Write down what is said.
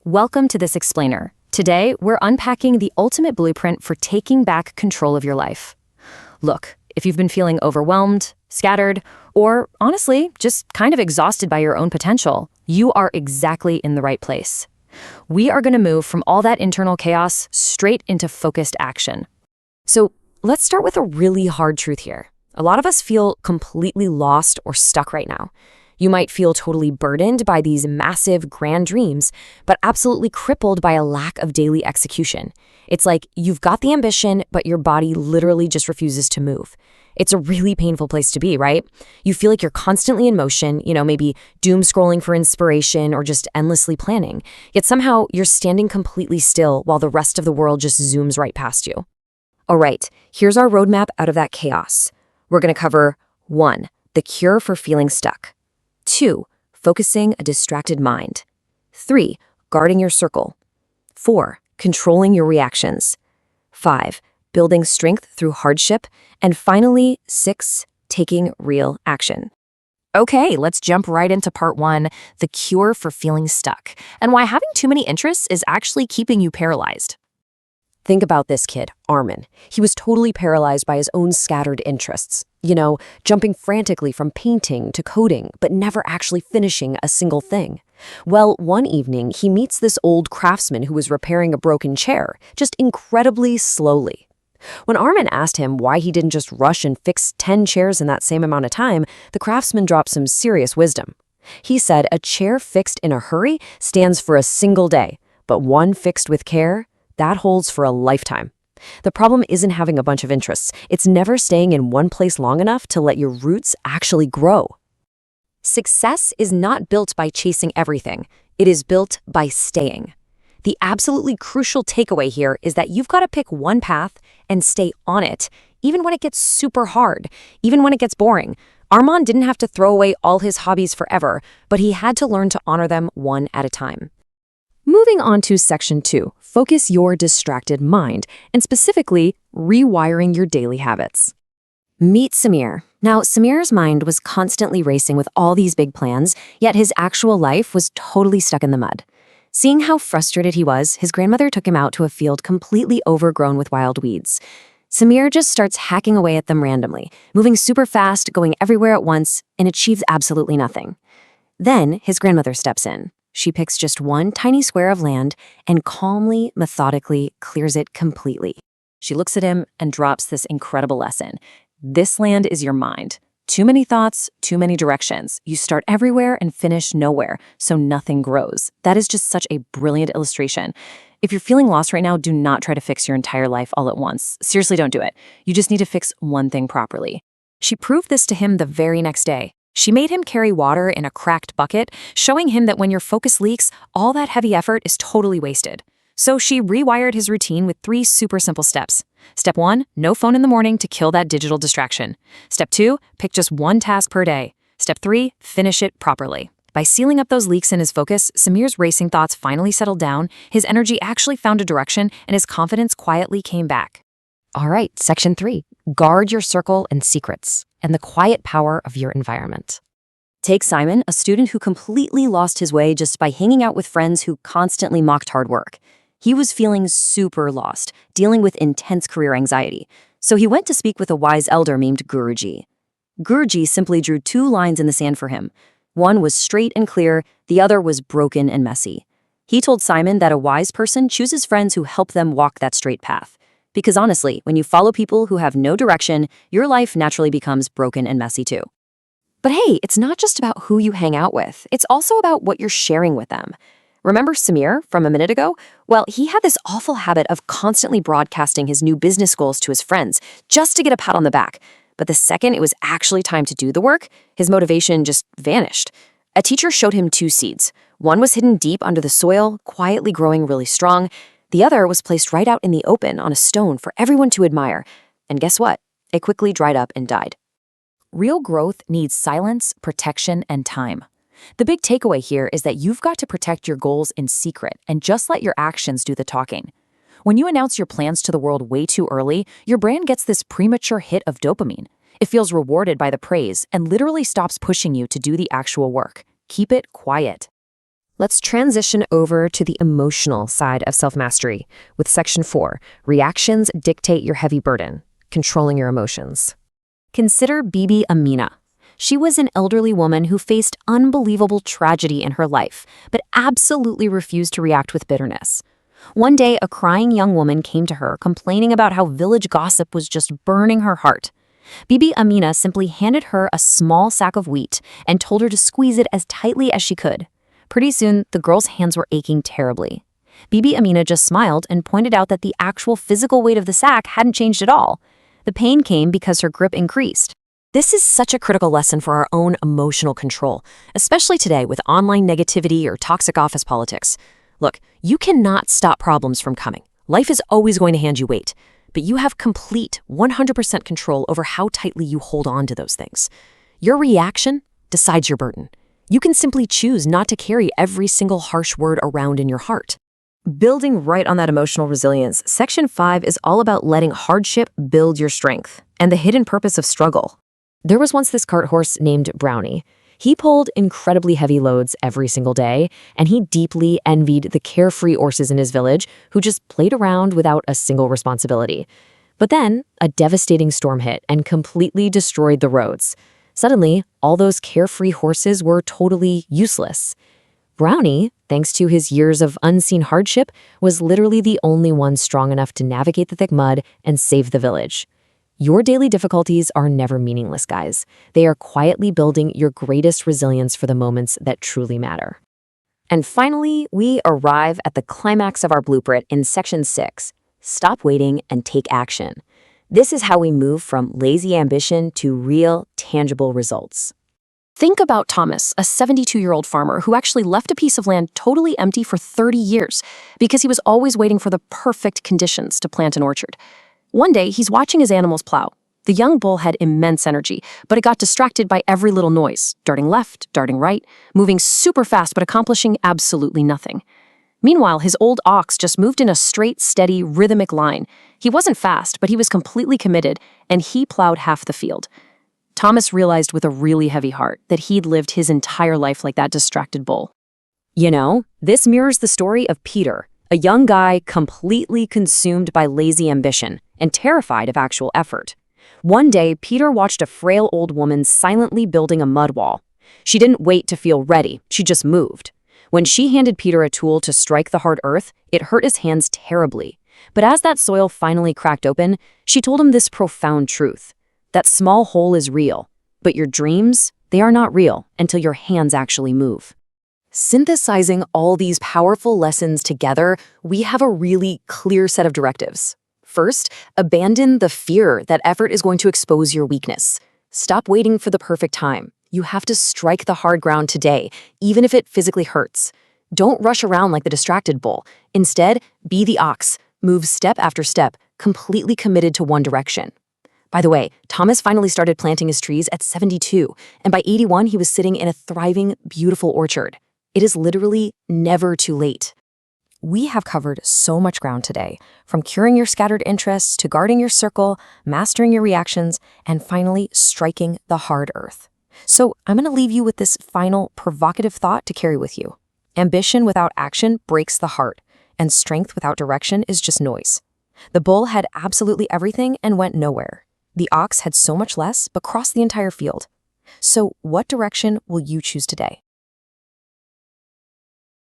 Welcome to This Explainer. Today, we're unpacking the ultimate blueprint for taking back control of your life. Look, if you've been feeling overwhelmed, scattered, or honestly, just kind of exhausted by your own potential, you are exactly in the right place. We are going to move from all that internal chaos straight into focused action. So let's start with a really hard truth here. A lot of us feel completely lost or stuck right now. You might feel totally burdened by these massive, grand dreams, but absolutely crippled by a lack of daily execution. It's like you've got the ambition, but your body literally just refuses to move. It's a really painful place to be, right? You feel like you're constantly in motion, maybe doom scrolling for inspiration or just endlessly planning. Yet somehow you're standing completely still while the rest of the world just zooms right past you. All right, here's our roadmap out of that chaos. We're going to cover 1. The cure for feeling stuck. 2. Focusing a distracted mind. 3. Guarding your circle. 4. Controlling your reactions. 5. Building strength through hardship. And finally, 6. Taking real action. Okay, let's jump right into part 1, the cure for feeling stuck, and why having too many interests is actually keeping you paralyzed. Think about this kid, Armin. He was totally paralyzed by his own scattered interests. Jumping frantically from painting to coding, but never actually finishing a single thing. Well, one evening, he meets this old craftsman who was repairing a broken chair, just incredibly slowly. When Armin asked him why he didn't just rush and fix 10 chairs in that same amount of time, the craftsman dropped some serious wisdom. He said a chair fixed in a hurry stands for a single day, but one fixed with care, that holds for a lifetime. The problem isn't having a bunch of interests. It's never staying in one place long enough to let your roots actually grow. Success is not built by chasing everything. It is built by staying. The absolutely crucial takeaway here is that you've got to pick one path and stay on it, even when it gets super hard, even when it gets boring. Armand didn't have to throw away all his hobbies forever, but he had to learn to honor them one at a time. Moving on to section 2, focus your distracted mind, and specifically, rewiring your daily habits. Meet Samir. Now, Samir's mind was constantly racing with all these big plans, yet his actual life was totally stuck in the mud. Seeing how frustrated he was, his grandmother took him out to a field completely overgrown with wild weeds. Samir just starts hacking away at them randomly, moving super fast, going everywhere at once, and achieves absolutely nothing. Then, his grandmother steps in. She picks just one tiny square of land and calmly, methodically clears it completely. She looks at him and drops this incredible lesson. This land is your mind. Too many thoughts, too many directions. You start everywhere and finish nowhere, so nothing grows. That is just such a brilliant illustration. If you're feeling lost right now, do not try to fix your entire life all at once. Seriously, don't do it. You just need to fix one thing properly. She proved this to him the very next day. She made him carry water in a cracked bucket, showing him that when your focus leaks, all that heavy effort is totally wasted. So she rewired his routine with 3 super simple steps. Step 1, no phone in the morning to kill that digital distraction. Step 2, pick just one task per day. Step 3, finish it properly. By sealing up those leaks in his focus, Samir's racing thoughts finally settled down, his energy actually found a direction, and his confidence quietly came back. All right, section 3, guard your circle and secrets, and the quiet power of your environment. Take Simon, a student who completely lost his way just by hanging out with friends who constantly mocked hard work. He was feeling super lost, dealing with intense career anxiety. So he went to speak with a wise elder named Guruji. Guruji simply drew 2 lines in the sand for him. One was straight and clear, the other was broken and messy. He told Simon that a wise person chooses friends who help them walk that straight path. Because honestly, when you follow people who have no direction, your life naturally becomes broken and messy too. But hey, it's not just about who you hang out with. It's also about what you're sharing with them. Remember Samir from a minute ago? Well, he had this awful habit of constantly broadcasting his new business goals to his friends just to get a pat on the back. But the second it was actually time to do the work, his motivation just vanished. A teacher showed him 2 seeds. One was hidden deep under the soil, quietly growing really strong. The other was placed right out in the open on a stone for everyone to admire. And guess what? It quickly dried up and died. Real growth needs silence, protection, and time. The big takeaway here is that you've got to protect your goals in secret and just let your actions do the talking. When you announce your plans to the world way too early, your brain gets this premature hit of dopamine. It feels rewarded by the praise and literally stops pushing you to do the actual work. Keep it quiet. Let's transition over to the emotional side of self-mastery with Section 4, Reactions Dictate Your Heavy Burden, Controlling Your Emotions. Consider Bibi Amina. She was an elderly woman who faced unbelievable tragedy in her life, but absolutely refused to react with bitterness. One day, a crying young woman came to her, complaining about how village gossip was just burning her heart. Bibi Amina simply handed her a small sack of wheat and told her to squeeze it as tightly as she could. Pretty soon, the girl's hands were aching terribly. Bibi Amina just smiled and pointed out that the actual physical weight of the sack hadn't changed at all. The pain came because her grip increased. This is such a critical lesson for our own emotional control, especially today with online negativity or toxic office politics. Look, you cannot stop problems from coming. Life is always going to hand you weight, but you have complete 100% control over how tightly you hold on to those things. Your reaction decides your burden. You can simply choose not to carry every single harsh word around in your heart. Building right on that emotional resilience, Section 5 is all about letting hardship build your strength and the hidden purpose of struggle. There was once this cart horse named Brownie. He pulled incredibly heavy loads every single day, and he deeply envied the carefree horses in his village who just played around without a single responsibility. But then, a devastating storm hit and completely destroyed the roads. Suddenly, all those carefree horses were totally useless. Brownie, thanks to his years of unseen hardship, was literally the only one strong enough to navigate the thick mud and save the village. Your daily difficulties are never meaningless, guys. They are quietly building your greatest resilience for the moments that truly matter. And finally, we arrive at the climax of our blueprint in Section 6, Stop Waiting and Take Action. This is how we move from lazy ambition to real, tangible results. Think about Thomas, a 72-year-old farmer who actually left a piece of land totally empty for 30 years because he was always waiting for the perfect conditions to plant an orchard. One day, he's watching his animals plow. The young bull had immense energy, but it got distracted by every little noise, darting left, darting right, moving super fast but accomplishing absolutely nothing. Meanwhile, his old ox just moved in a straight, steady, rhythmic line. He wasn't fast, but he was completely committed, and he plowed half the field. Thomas realized with a really heavy heart that he'd lived his entire life like that distracted bull. You know, this mirrors the story of Peter, a young guy completely consumed by lazy ambition and terrified of actual effort. One day, Peter watched a frail old woman silently building a mud wall. She didn't wait to feel ready, she just moved. When she handed Peter a tool to strike the hard earth, it hurt his hands terribly. But as that soil finally cracked open, she told him this profound truth. That small hole is real, but your dreams, they are not real until your hands actually move. Synthesizing all these powerful lessons together, we have a really clear set of directives. First, abandon the fear that effort is going to expose your weakness. Stop waiting for the perfect time. You have to strike the hard ground today, even if it physically hurts. Don't rush around like the distracted bull. Instead, be the ox. Move step after step, completely committed to one direction. By the way, Thomas finally started planting his trees at 72, and by 81, he was sitting in a thriving, beautiful orchard. It is literally never too late. We have covered so much ground today, from curing your scattered interests to guarding your circle, mastering your reactions, and finally striking the hard earth. So I'm going to leave you with this final provocative thought to carry with you. Ambition without action breaks the heart, and strength without direction is just noise. The bull had absolutely everything and went nowhere. The ox had so much less, but crossed the entire field. So what direction will you choose today?